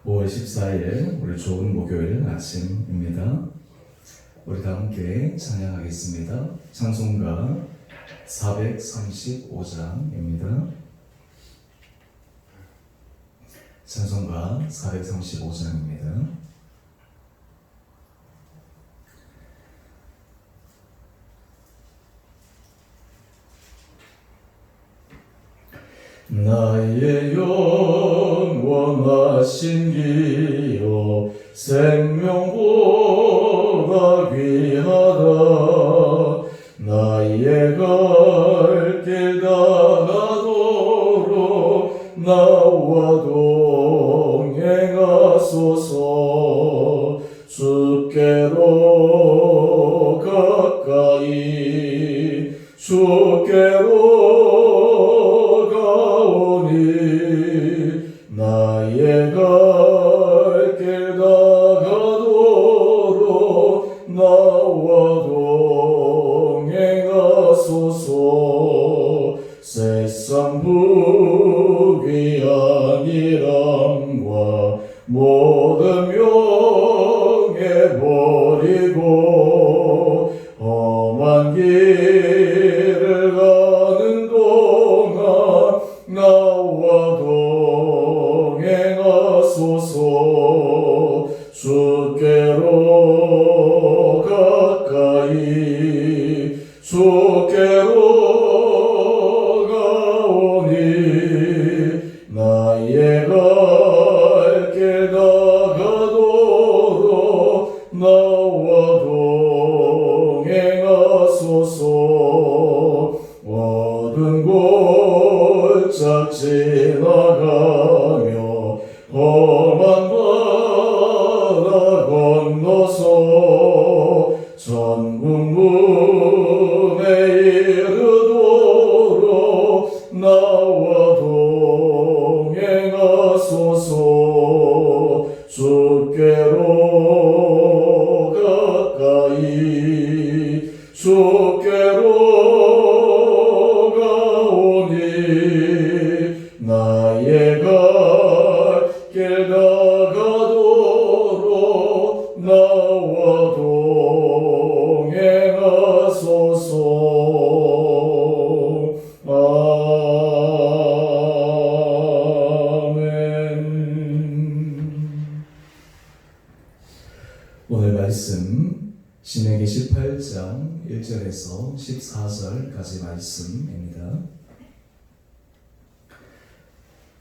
5월 14일 우리 좋은 목요일 아침입니다. 우리 다 함께 찬양하겠습니다. 찬송가 435장입니다. 찬송가 435장입니다. 나의 영원하신 기요 생명보다 귀하다. 나의 갈 길 다가도록 나와 동행하소서. 주께로 가까이 주께로 나의 갈 길 다가도록 나와 동행하소서. 세상 부귀한 이람과 모든 명예 버리고 험한 길을 가는 동안 나와 동행하소서. 주께로 가까이 주께로 가오니 나의 갈 길 다가도록 나와 동행하소서. 어두운 골짝 지나가며 험한 바다 건너서 천국문에 이르도록 나와 동행하소서. 주께로 가까이 주께로 가오니 나의 갈 길 다가도록 나와 동행하소서. 아멘. 오늘 말씀 신명기 18장 1절에서 14절까지 말씀입니다.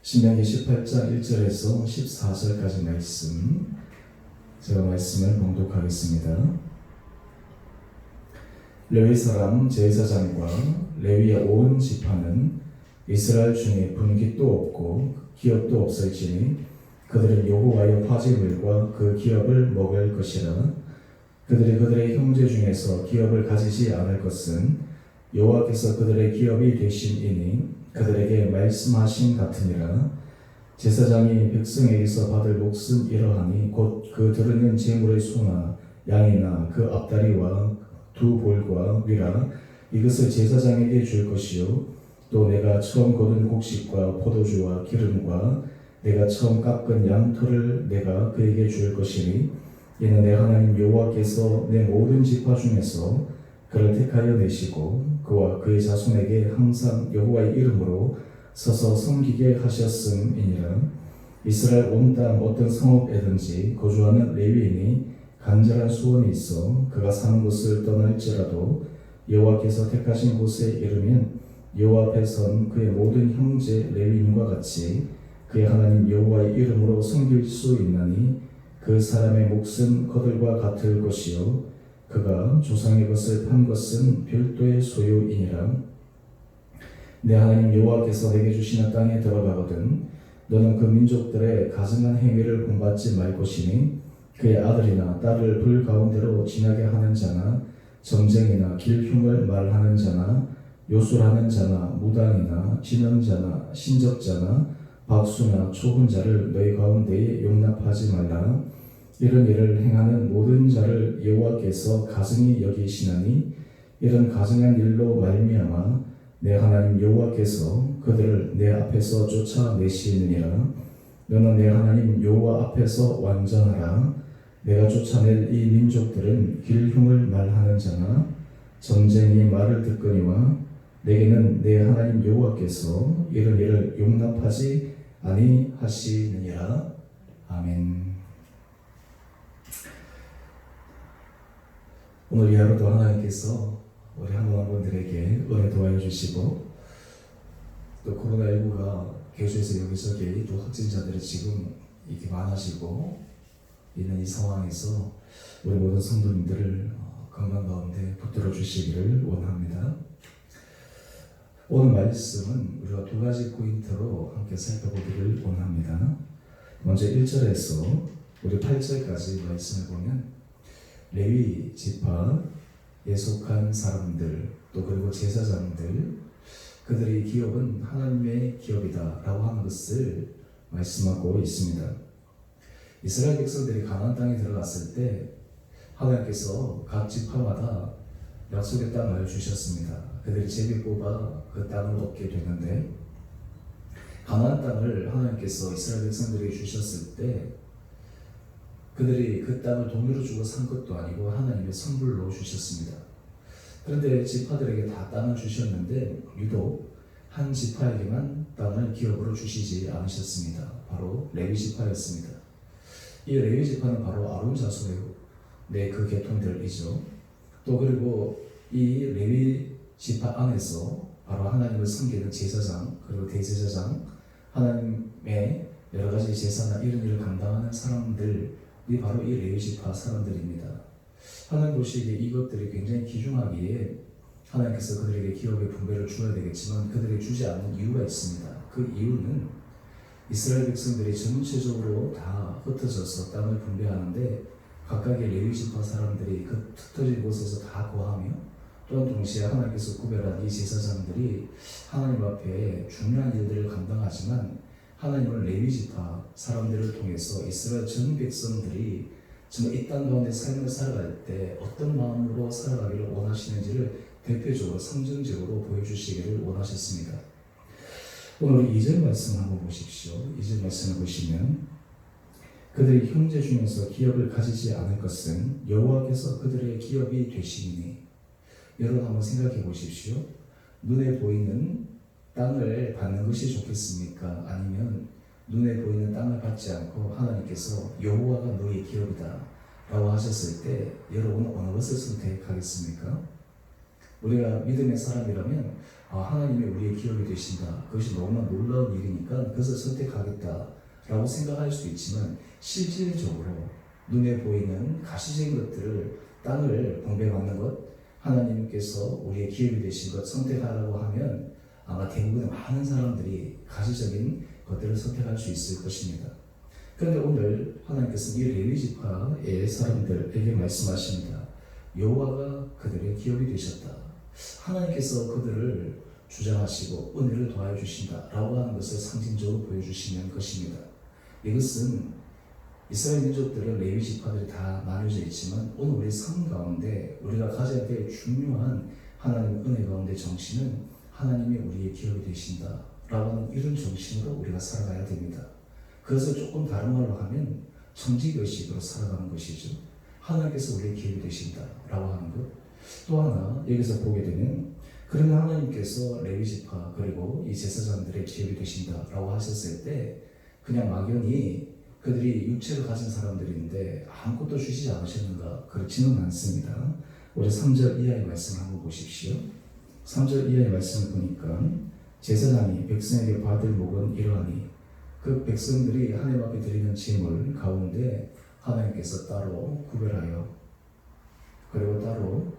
신명기 18장 1절에서 14절까지 말씀, 제가 말씀을 봉독하겠습니다. 레위 사람 제사장과 레위의 온 지파는 이스라엘 중에 분깃도 없고 기업도 없을지니 그들은 여호와의 화제물과 그 기업을 먹을 것이라. 그들이 그들의 형제 중에서 기업을 가지지 않을 것은 여호와께서 그들의 기업이 되심이니 그들에게 말씀하신 같으니라. 제사장이 백성에게서 받을 몫은 이러하니 곧 그 드러낸 제물의 소나 양이나 그 앞다리와 두 볼과 위라. 이것을 제사장에게 줄 것이요 또 내가 처음 거둔 곡식과 포도주와 기름과 내가 처음 깎은 양털을 내가 그에게 줄 것이니 이는 내 하나님 여호와께서 내 모든 지파 중에서 그를 택하여 내시고 그와 그의 자손에게 항상 여호와의 이름으로 서서 섬기게 하셨음이니라. 이스라엘 온 땅 어떤 성읍에든지 거주하는 레위인이 간절한 소원이 있어 그가 사는 곳을 떠날지라도 여호와께서 택하신 곳에 이르면 여호와 앞에 선 그의 모든 형제 레위인과 같이 그의 하나님 여호와의 이름으로 섬길 수 있나니 그 사람의 몫은 그들과 같을 것이요 그가 조상의 것을 판 것은 별도의 소유이니라. 내 하나님 여호와께서 내게 주시는 땅에 들어가거든 너는 그 민족들의 가증한 행위를 본받지 말 것이니 그의 아들이나 딸을 불 가운데로 지나게 하는 자나 정쟁이나 길흉을 말하는 자나 요술하는 자나 무당이나 진언자나 신적자나 박수나 초혼자를 너희 가운데에 용납하지 말라. 이런 일을 행하는 모든 자를 여호와께서 가증히 여기시나니 이런 가증한 일로 말미암아 내 하나님 여호와께서 그들을 내 앞에서 쫓아내시느니라. 너는 내 하나님 여호와 앞에서 완전하라. 내가 쫓아낼 이 민족들은 길흉을 말하는 자나 점쟁이 말을 듣거니와 내게는 내 하나님 여호와께서 이런 일을 용납하지 아니하시느니라. 아멘. 오늘 이 하루도 하나님께서 우리 한 분 한 분들에게 은혜 도와여 주시고, 또 코로나19가 계속해서 여기저기 또 확진자들이 지금 이렇게 많아지고 있는 이 상황에서 우리 모든 성도님들을 건강 가운데 붙들어 주시기를 원합니다. 오늘 말씀은 우리가 두 가지 포인트로 함께 살펴보기를 원합니다. 먼저 1절에서 우리 8절까지 말씀을 보면 레위 지파에 속한 사람들, 또 그리고 제사장들, 그들의 기업은 하나님의 기업이다 라고 하는 것을 말씀하고 있습니다. 이스라엘 백성들이 가나안 땅에 들어갔을 때 하나님께서 각 지파마다 약속의 땅을 주셨습니다. 그들이 제비 뽑아 그 땅을 얻게 되는데, 가나안 땅을 하나님께서 이스라엘 백성들에게 주셨을 때 그들이 그 땅을 돈으로 주고 산 것도 아니고 하나님의 선물로 주셨습니다. 그런데 지파들에게 다 땅을 주셨는데 유독 한 지파에게만 땅을 기업으로 주시지 않으셨습니다. 바로 레위 지파였습니다. 이 레위 지파는 바로 아론 자손의 그 계통들이죠. 또 그리고 이 레위 지파 안에서 바로 하나님을 섬기는 제사장, 그리고 대제사장, 하나님의 여러 가지 제사나 이런 일을 감당하는 사람들이 바로 이 레위 지파 사람들입니다. 하나님 보시기에 이것들이 굉장히 귀중하기에 하나님께서 그들에게 기업의 분배를 주어야 되겠지만 그들에게 주지 않는 이유가 있습니다. 그 이유는 이스라엘 백성들이 전체적으로 다 흩어져서 땅을 분배하는데 각각의 레위 지파 사람들이 그 흩어진 곳에서 다 거하며, 또한 동시에 하나님께서 구별한 이 제사장들이 하나님 앞에 중요한 일들을 감당하지만 하나님은 레위 지파 사람들을 통해서 이스라엘 전 백성들이 정말 이 땅 가운데 삶을 살아갈 때 어떤 마음으로 살아가기를 원하시는지를 대표적으로 상징적으로 보여주시기를 원하셨습니다. 오늘 2절 말씀 한번 보십시오. 2절 말씀을 보시면 그들이 형제 중에서 기업을 가지지 않을 것은 여호와께서 그들의 기업이 되시니. 여러분 한번 생각해 보십시오. 눈에 보이는 땅을 받는 것이 좋겠습니까? 아니면 눈에 보이는 땅을 받지 않고 하나님께서 여호와가 너의 기업이다 라고 하셨을 때 여러분은 어느 것을 선택하겠습니까? 우리가 믿음의 사람이라면 하나님이 우리의 기업이 되신다, 그것이 너무나 놀라운 일이니까 그것을 선택하겠다 라고 생각할 수 있지만, 실질적으로 눈에 보이는 가시적인 것들을, 땅을 분배받는 것, 하나님께서 우리의 기업이 되신 것 선택하라고 하면 아마 대부분의 많은 사람들이 가시적인 것들을 선택할 수 있을 것입니다. 그런데 오늘 하나님께서 이 레위 지파의 사람들에게 말씀하십니다. 여호와가 그들의 기업이 되셨다. 하나님께서 그들을 주장하시고 은혜를 더하여 주신다 라고 하는 것을 상징적으로 보여주시는 것입니다. 이것은 이스라엘 민족들은 레위 지파들이 다 나뉘어져 있지만 오늘 우리 삶 가운데 우리가 가져야 될 중요한 하나님의 은혜 가운데 정신은 하나님이 우리의 기업이 되신다 라고 하는 이런 정신으로 우리가 살아가야 됩니다. 그것을 조금 다른 말로 하면 청지의식으로 살아가는 것이죠. 하나님께서 우리의 기업이 되신다 라고 하는 것. 또 하나 여기서 보게 되면, 그러나 하나님께서 레위 지파 그리고 이 제사장들의 기업이 되신다 라고 하셨을 때 그냥 막연히 그들이 육체를 가진 사람들인데 아무것도 주시지 않으셨는가? 그렇지는 않습니다. 우리 3절 이하의 말씀을 한번 보십시오. 3절 이하의 말씀을 보니까 제사장이 백성에게 받을 목은 이러하니, 그 백성들이 하나님 앞에 드리는 제물 가운데 하나님께서 따로 구별하여 그리고 따로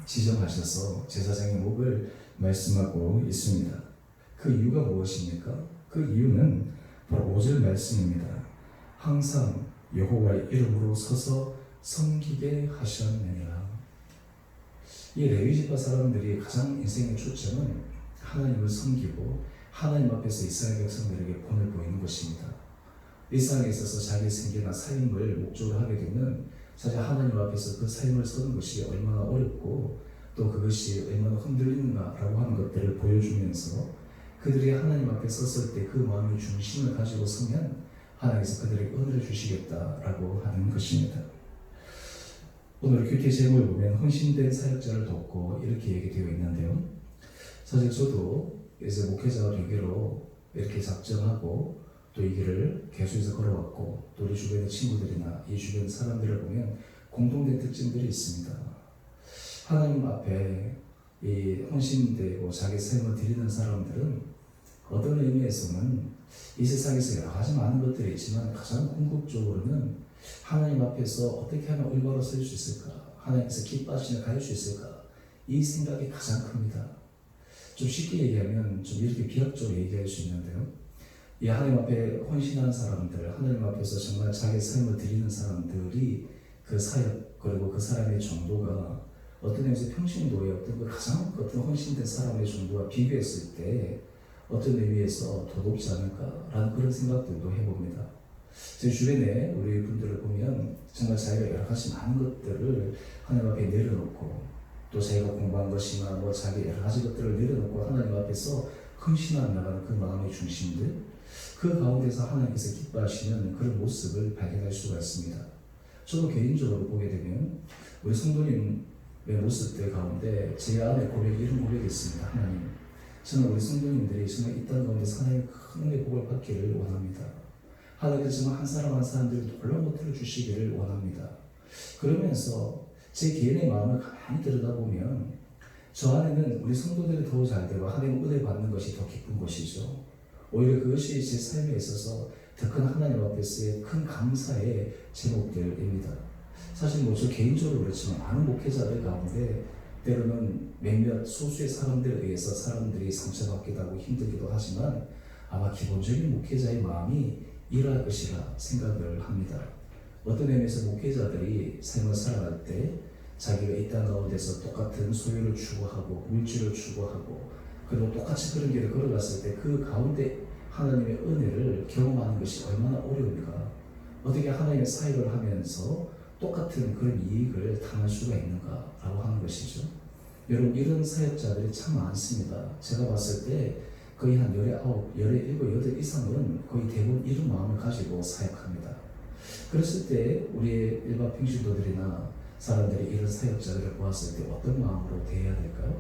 지정하셔서 제사장의 목을 말씀하고 있습니다. 그 이유가 무엇입니까? 그 이유는 바로 5절 말씀입니다. 항상 여호와의 이름으로 서서 섬기게 하셨느니라. 이 레위 지파 사람들이 가장 인생의 초점은 하나님을 섬기고 하나님 앞에서 이스라엘 백성들에게 본을 보이는 것입니다. 일상에 있어서 자기 생계나 삶을 목적으로 하게 되면 사실 하나님 앞에서 그 삶을 서는 것이 얼마나 어렵고 또 그것이 얼마나 흔들리는가라고 하는 것들을 보여주면서 그 그들이 하나님 앞에 섰을 때 그 마음의 중심을 가지고 서면 하나님께서 그들에게 은혜를 주시겠다라고 하는 것입니다. 오늘 큐티 제목을 보면 헌신된 사역자를 돕고 이렇게 얘기되어 있는데요. 사실 저도 이제 목회자가 되기로 이렇게 작정하고 또 이 길을 계속해서 걸어왔고 또 우리 주변의 친구들이나 이 주변 사람들을 보면 공통된 특징들이 있습니다. 하나님 앞에 이 헌신되고 자기 삶을 드리는 사람들은 어떤 의미에서는 이 세상에서 여러 가지 많은 것들이 있지만 가장 궁극적으로는 하나님 앞에서 어떻게 하면 올바로 설 수 있을까? 하나님께서 기뻐하시며 갈 수 있을까? 이 생각이 가장 큽니다. 좀 쉽게 얘기하면 좀 이렇게 비약적으로 얘기할 수 있는데요. 이 하나님 앞에 헌신한 사람들, 하나님 앞에서 정말 자기 삶을 드리는 사람들이 그 사역 그리고 그 사람의 정도가 어떤 의미에서 평신도의 어떤 그 가장 어떤 헌신된 사람의 정도와 비교했을 때 어떤 의미에서 더 높지 않을까라는 그런 생각들도 해봅니다. 제 주변에 우리 분들을 보면 정말 자기가 여러 가지 많은 것들을 하나님 앞에 내려놓고 또 자기가 공부한 것이나 뭐 자기 여러 가지 것들을 내려놓고 하나님 앞에서 헌신하며 나가는 그 마음의 중심들, 그 가운데서 하나님께서 기뻐하시는 그런 모습을 발견할 수가 있습니다. 저도 개인적으로 보게 되면 우리 성도님의 모습들 가운데 제 안에 고백이 이런 고백이 있습니다. 하나님, 저는 우리 성도님들이 정말 이 땅 가운데서 하나님의 큰 은혜 복을 받기를 원합니다. 하나님께서 정말 한 사람 한 사람들이 놀라운 것들을 주시기를 원합니다. 그러면서 제 개인의 마음을 가만히 들여다보면 저 안에는 우리 성도들이 더 잘 되고 하나님 은혜 받는 것이 더 기쁜 것이죠. 오히려 그것이 제 삶에 있어서 더 큰 하나님 앞에서의 큰 감사의 제목들입니다. 사실 뭐 저 개인적으로 그렇지만 많은 목회자들 가운데 때로는 몇몇 소수의 사람들에 의해서 사람들이 상처받기도 하고 힘들기도 하지만 아마 기본적인 목회자의 마음이 이러할 것이라 생각을 합니다. 어떤 의미에서 목회자들이 삶을 살아갈 때 자기가 이 땅 가운데서 똑같은 소유를 추구하고 물질을 추구하고 그리고 똑같이 그런 길을 걸어갔을 때 그 가운데 하나님의 은혜를 경험하는 것이 얼마나 어려운가, 어떻게 하나님의 사역을 하면서 똑같은 그런 이익을 당할 수가 있는가라고 하는 것이죠. 여러분, 이런 사역자들이 참 많습니다. 제가 봤을 때 거의 한 19, 17, 8 이상은 거의 대부분 이런 마음을 가지고 사역합니다. 그랬을 때 우리의 일반 평신도들이나 사람들이 이런 사역자들을 보았을 때 어떤 마음으로 대해야 될까요?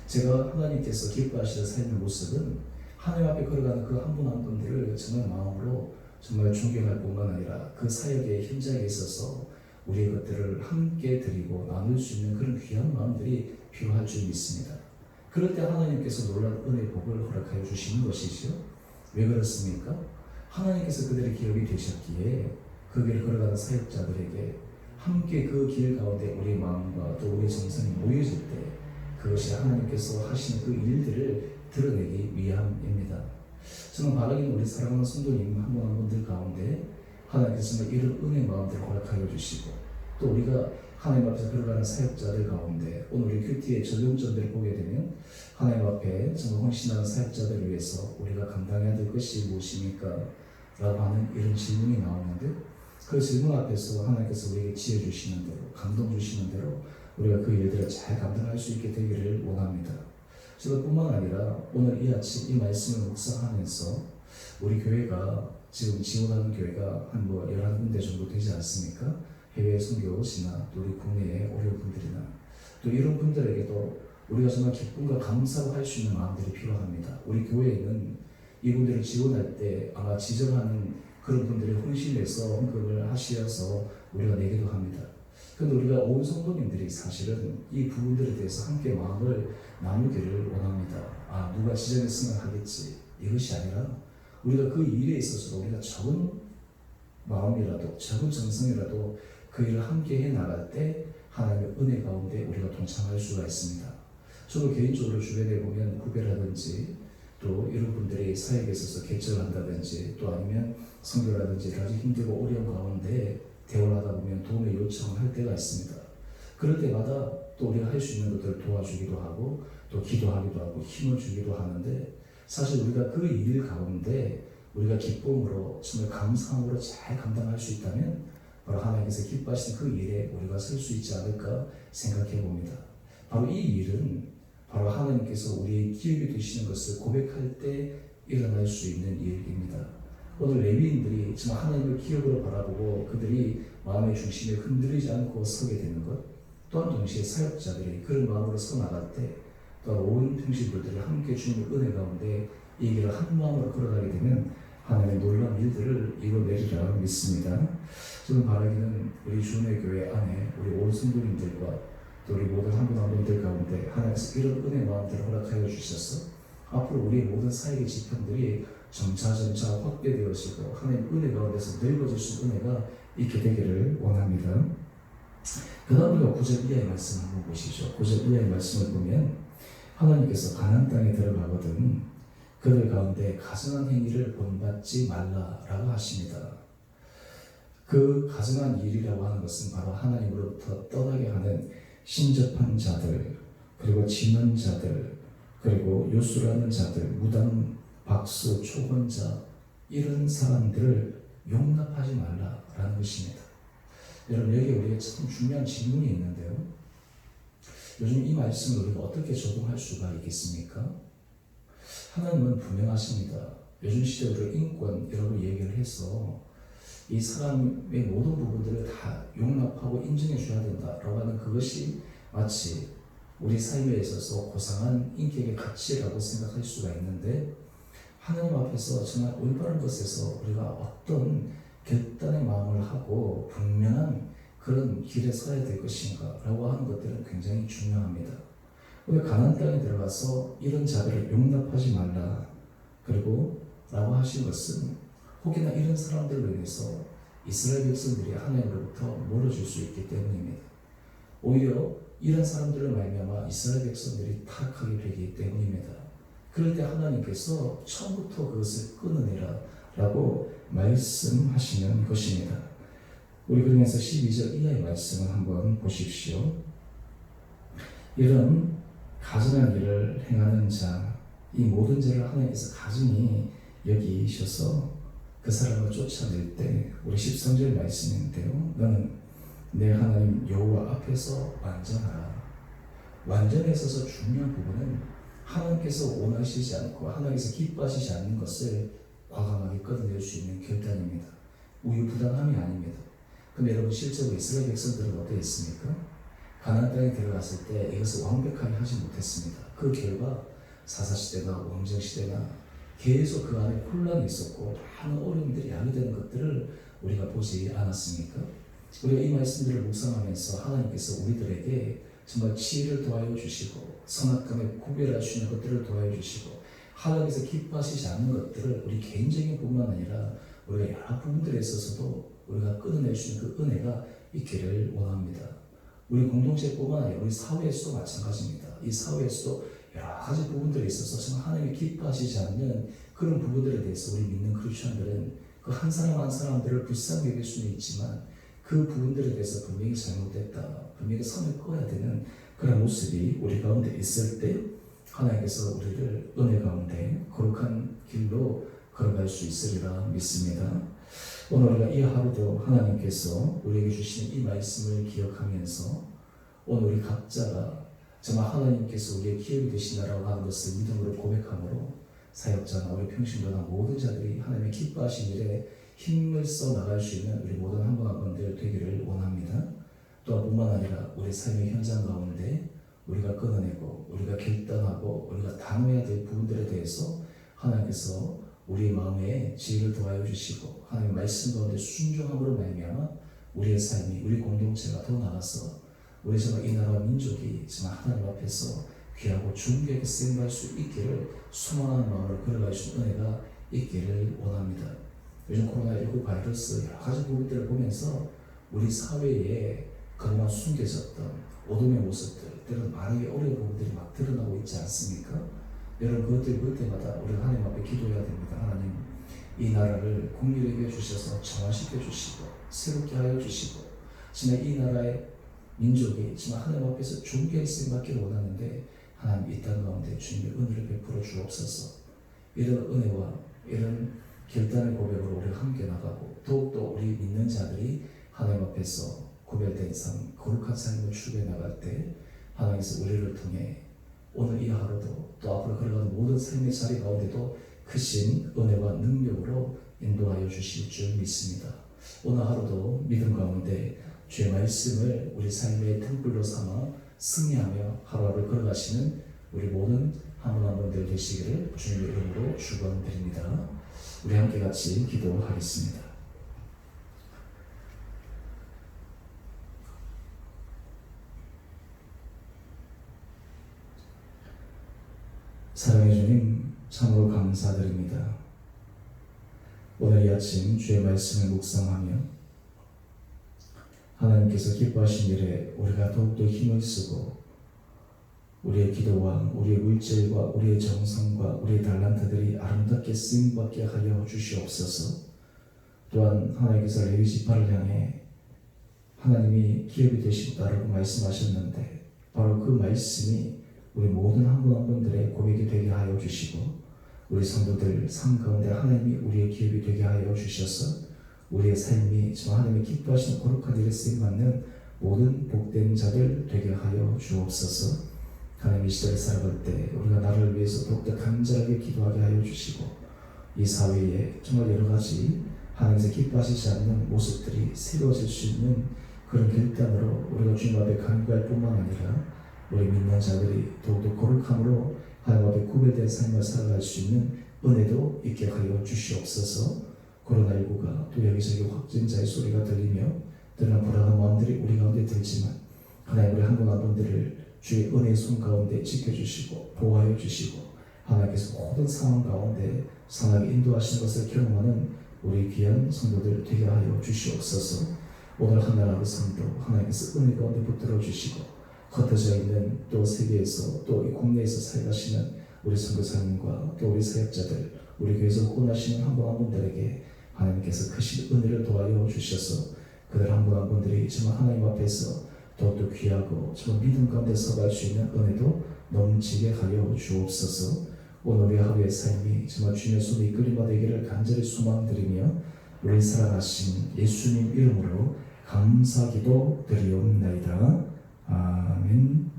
제가 하나님께서 기뻐하시는 삶의 모습은 하나님 앞에 걸어가는 그 한 분 한 분들을 정말 마음으로 정말 존경할 뿐만 아니라 그 사역의 현장에 있어서 우리의 것들을 함께 드리고 나눌 수 있는 그런 귀한 마음들이 필요할 줄 믿습니다. 그럴 때 하나님께서 놀라운 은혜 복을 허락하여 주시는 것이죠. 왜 그렇습니까? 하나님께서 그들의 기업이 되셨기에 그 길을 걸어가는 사역자들에게 함께 그 길 가운데 우리의 마음과 또 우리의 정성이 모여질 때 그것이 하나님께서 하시는 그 일들을 드러내기 위함입니다. 저는 바라기는 우리 사랑하는 성도님 한 분 한 분들 가운데 하나님께서 이런 은혜 마음들을 허락하여 주시고 또 우리가 하나님 앞에서 걸어가는 사역자들 가운데 오늘 우리 큐티의 적용점들을 보게 되면 하나님 앞에 정말 헌신하는 사역자들을 위해서 우리가 감당해야 될 것이 무엇입니까? 라고 하는 이런 질문이 나오는데 그 질문 앞에서 하나님께서 우리에게 지혜 주시는 대로 감동 주시는 대로 우리가 그 일들을 잘 감당할 수 있게 되기를 원합니다. 저뿐만 아니라 오늘 이 아침 이 말씀을 묵상하면서 우리 교회가 지금 지원하는 교회가 한 11군데 정도 되지 않습니까? 해외 선교지나 또 우리 국내의 어려운 분들이나 또 이런 분들에게도 우리가 정말 기쁨과 감사로 할 수 있는 마음들이 필요합니다. 우리 교회에는 이분들을 지원할 때 아마 지정하는 그런 분들이 헌신해서 헌금을 하시어서 우리가 내기도 합니다. 그런데 우리가 온 성도님들이 사실은 이 부분들에 대해서 함께 마음을 나누기를 원합니다. 누가 지정했으면 하겠지 이것이 아니라 우리가 그 일에 있어서 우리가 적은 마음이라도 적은 정성이라도 그 일을 함께 해 나갈 때 하나님의 은혜 가운데 우리가 동참할 수가 있습니다. 저도 개인적으로 주변에 보면 후배라든지 또 이런 분들이 사역에 있어서 개척을 한다든지 또 아니면 선교라든지 아주 힘들고 어려운 가운데 대화를 하다 보면 도움의 요청을 할 때가 있습니다. 그럴 때마다 또 우리가 할 수 있는 것들을 도와주기도 하고 또 기도하기도 하고 힘을 주기도 하는데 사실 우리가 그 일 가운데 우리가 기쁨으로 정말 감사함으로 잘 감당할 수 있다면 바로 하나님께서 기뻐하시는 그 일에 우리가 설 수 있지 않을까 생각해 봅니다. 바로 이 일은 바로 하나님께서 우리의 기업이 되시는 것을 고백할 때 일어날 수 있는 일입니다. 오늘 레위인들이 정말 하나님을 기업으로 바라보고 그들이 마음의 중심에 흔들리지 않고 서게 되는 것, 또한 동시에 사역자들이 그런 마음으로 서 나갈 때 또한 온 평신도들이 함께 주님의 은혜 가운데 이 길을 한 마음으로 걸어가게 되면 하나님의 놀라운 일들을 이뤄내리라 믿습니다. 저는 바라기는 우리 주님의 교회 안에 우리 온 성도님들과 또 우리 모든 한 분 한 분들 가운데 하나님께서 이런 은혜 마음들을 허락하여 주셔서 앞으로 우리 모든 사역의 지평들이 점차 확대되어지고 하나님 은혜 가운데서 넓어질 수 있는 은혜가 있게 되기를 원합니다. 그 다음 우리가 9절 이하의 말씀을 한번 보시죠. 9절 이하의 말씀을 보면 하나님께서 가나안 땅에 들어가거든 그들 가운데 가증한 행위를 본받지 말라라고 하십니다. 그 가증한 일이라고 하는 것은 바로 하나님으로부터 떠나게 하는 신접한 자들, 그리고 진언자들, 그리고 요술하는 자들, 무당, 박수, 초혼자 이런 사람들을 용납하지 말라라는 것입니다. 여러분 여기에 우리가 참 중요한 질문이 있는데요. 요즘 이 말씀을 우리가 어떻게 적용할 수가 있겠습니까? 하나님은 분명하십니다. 요즘 시대 우리가 인권 이런 걸 얘기를 해서 이 사람의 모든 부분들을 다 용납하고 인정해 줘야 된다라고 하는 그것이 마치 우리 삶에 있어서 고상한 인격의 가치라고 생각할 수가 있는데 하나님 앞에서 정말 올바른 것에서 우리가 어떤 결단의 마음을 하고 분명한 그런 길에 서야 될 것인가 라고 하는 것들은 굉장히 중요합니다. 우리 가나안 땅에 들어가서 이런 자들을 용납하지 말라 그리고 라고 하신 것은 혹여나 이런 사람들로 인해서 이스라엘 백성들이 하나님으로부터 멀어질 수 있기 때문입니다. 오히려 이런 사람들을 말미암아 이스라엘 백성들이 타락하게 되기 때문입니다. 그럴 때 하나님께서 처음부터 그것을 끊어내라 라고 말씀하시는 것입니다. 우리 그러면서 12절 이하의 말씀을 한번 보십시오. 이런 가증한 일을 행하는 자, 이 모든 죄를 하나님께서 가증히 여기셔서 그 사람을 쫓아낼 때 우리 13절 말씀인데요. 너는 내 하나님 여호와 앞에서 완전하라. 완전에 있어서 중요한 부분은 하나님께서 원하시지 않고 하나님께서 기뻐하시지 않는 것을 과감하게 끊어낼 수 있는 결단입니다. 우유부단함이 아닙니다. 그럼 여러분 실제로 이스라엘 백성들은 어떠했습니까? 가나안 땅에 들어갔을 때 이것을 완벽하게 하지 못했습니다. 그 결과 사사시대나 왕정시대나 계속 그 안에 혼란이 있었고 많은 어려움들이 야기되는 것들을 우리가 보지 않았습니까? 우리가 이 말씀들을 묵상하면서 하나님께서 우리들에게 정말 지혜를 도와여 주시고 선악감에 구별할 수 있는 것들을 도와여 주시고 하나님께서 기뻐하시지 않는 것들을 우리 개인적인 뿐만 아니라 우리가 여러 부분들에 있어서도 우리가 끊어낼 수 있는 그 은혜가 있기를 원합니다. 우리 공동체뿐만 아니라 우리 사회에서도 마찬가지입니다. 이 사회에서도 여러 가지 부분들에 있어서 정말 하나님이 기뻐하시지 않는 그런 부분들에 대해서 우리 믿는 크리스천들은 그 한 사람 한 사람들을 불쌍히 여길 수는 있지만 그 부분들에 대해서 분명히 잘못됐다, 분명히 선을 꺼야 되는 그런 모습이 우리 가운데 있을 때 하나님께서 우리를 은혜 가운데 거룩한 길로 걸어갈 수 있으리라 믿습니다. 오늘 우리가 이 하루도 하나님께서 우리에게 주시는 이 말씀을 기억하면서 오늘 우리 각자가 정말 하나님께서 우리의 기업이 되신다라고 하는 것을 믿음으로 고백함으로 사역자나 우리 평신도나 모든 자들이 하나님의 기뻐하신 일에 힘을 써 나갈 수 있는 우리 모든 한 분 한 분들 되기를 원합니다. 또한 뿐만 아니라 우리 삶의 현장 가운데 우리가 끊어내고 우리가 결단하고 우리가 단호해야 될 부분들에 대해서 하나님께서 우리 마음에 지혜를 도와여 주시고 하나님의 말씀 가운데 순종함으로 말미암아 우리의 삶이 우리 공동체가 더 나아가서 우리 정말 이 나라 민족이 정말 하나님 앞에서 귀하고 존귀하게 쓰임받을 수 있기를 소망하는 마음으로 걸어갈 수 있는 은혜가 있기를 원합니다. 요즘 코로나19 바이러스 여러 가지 부분들을 보면서 우리 사회에 그동안 숨겨졌던 어둠의 모습들, 때로는 말하기 어려운 부분들이 막 드러나고 있지 않습니까? 여러분 그것들 볼 때마다 우리가 하나님 앞에 기도해야 됩니다. 하나님 이 나라를 공의롭게 해주셔서 정화시켜 주시고 새롭게 하여 주시고 정말 이 나라의 민족이 정말 하나님 앞에서 존귀하게 쓰임받기를 원하는데 하나님 이 땅 가운데 주님의 은혜를 베풀어 주옵소서. 이런 은혜와 이런 결단의 고백으로 우리가 함께 나가고 더욱더 우리 믿는 자들이 하나님 앞에서 구별된 삶, 거룩한 삶을 추구해 나갈 때 하나님께서 우리를 통해 오늘 이 하루도 또 앞으로 걸어가는 모든 삶의 자리 가운데도 크신 은혜와 능력으로 인도하여 주실 줄 믿습니다. 오늘 하루도 믿음 가운데 주의 말씀을 우리 삶의 등불로 삼아 승리하며 하루하루 걸어가시는 우리 모든 한 분 한 분들 되시기를 주님의 이름으로 축원드립니다. 우리 함께 같이 기도하겠습니다. 사랑해 주님, 참으로 감사드립니다. 오늘 이 아침 주의 말씀을 묵상하며 하나님께서 기뻐하신 일에 우리가 더욱더 힘을 쓰고 우리의 기도와 우리의 물질과 우리의 정성과 우리의 달란트들이 아름답게 쓰임받게 하여 주시옵소서. 또한 하나님께서 레위 지파를 향해 하나님이 기업이 되시다라고 말씀하셨는데 바로 그 말씀이 우리 모든 한 분 한 분들의 고백이 되게 하여 주시고 우리 성도들 삶 가운데 하나님이 우리의 기업이 되게 하여 주셔서 우리의 삶이 저 하나님이 기뻐하시는 거룩한 일에 쓰임받는 모든 복된 자들 되게 하여 주옵소서. 하나님 이 시대를 살아갈 때 우리가 나를 위해서 더욱더 간절하게 기도하게 하여 주시고 이 사회에 정말 여러 가지 하나님께서 기뻐하시지 않는 모습들이 새로워질 수 있는 그런 결단으로 우리가 주님 앞에 간구할 뿐만 아니라 우리 믿는 자들이 더욱더 거룩함으로 하나님 앞에 구별된 삶을 살아갈 수 있는 은혜도 있게 하여 주시옵소서. 코로나19가 또 여기저기 확진자의 소리가 들리며 때로는 불안한 마음들이 우리 가운데 들지만 하나님 우리 한 분 한 분들을 주의 은혜의 손 가운데 지켜주시고 보호하여 주시고 하나님께서 모든 상황 가운데 선하게 인도하시는 것을 경험하는 우리 귀한 성도들 되게 하여 주시옵소서. 오늘 하나님의 성도 하나님께서 은혜 가운데 붙들어 주시고 흩어져 있는 또 세계에서 또 이 국내에서 살아가시는 우리 선교사님과 또 우리 사역자들 우리 교회에서 후원하시는 한 분 한 분들에게 하나님께서 크신 은혜를 도와여 주셔서 그들 한 분 한 분들이 정말 하나님 앞에서 더욱더 귀하고 정말 믿음 가운데 서갈 수 있는 은혜도 넘치게 하여 주옵소서. 오늘 우리 하루의 삶이 정말 주님의 손에 이끌림과 되기를 간절히 소망드리며 우리 사랑하신 예수님 이름으로 감사기도 드리옵나이다. 아멘.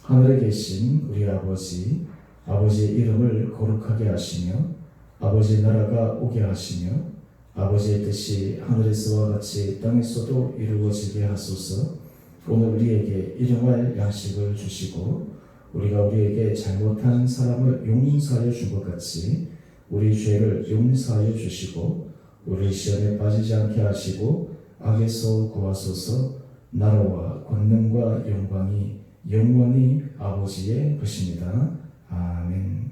하늘에 계신 우리 아버지, 아버지의 이름을 거룩하게 하시며 아버지의 나라가 오게 하시며 아버지의 뜻이 하늘에서와 같이 땅에서도 이루어지게 하소서. 오늘 우리에게 일용할 양식을 주시고 우리가 우리에게 잘못한 사람을 용서하여 준 것 같이 우리 죄를 용서하여 주시고 우리 시험에 빠지지 않게 하시고 악에서 구하소서. 나라와 권능과 영광이 영원히 아버지의 것입니다. 아멘.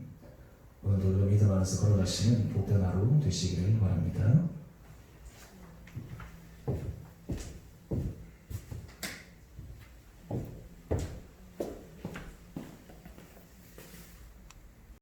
오늘도 믿음 안에서 걸어가시는 복된 하루 되시기를 바랍니다.